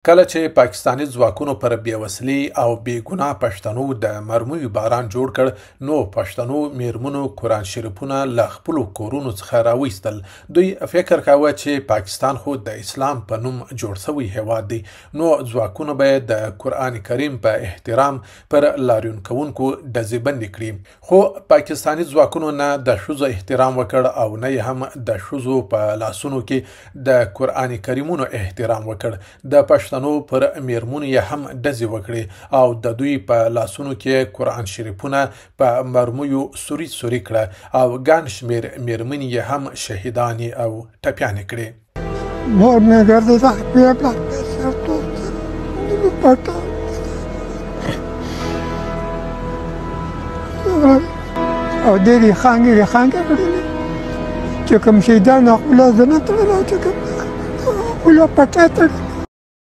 کله چې پاکستاني ځواکونو پر بېوسلي او بېګناه پښتنو د مرمیو باران جوړ کړ نو پښتنو میرمنو قرآن شریفونه له خپلو کورونو څخه راویستل. دوی فکر کاوه چې پاکستان خو د اسلام په نوم جوړ شوی هیواد دی نو ځواکونه به د قرآن کریم په احترام پر لاریون کوونکو ډزې بندې کړي. خو پاکستاني ځواکونو نه د ښځو احترام وکړ او نه یې هم د ښځو په لاسونو کې د قرآن کریمونو احترام وکړ. د پښتنو پر میرمنو یې هم ډزې وکړې او د دوی په لاسونو کې قرآن شریفونه په مرمیو سوري کړه او ګڼ شمېر میرمنې یې هم شهیدانې او ټپیانې کړې. مور مې ګرځېده بیا پلار مې پټه او ډېرې خانګې کړلې چې کوم شهیدان خپله زه نه تړله او چې کوم خپله پټه تړلې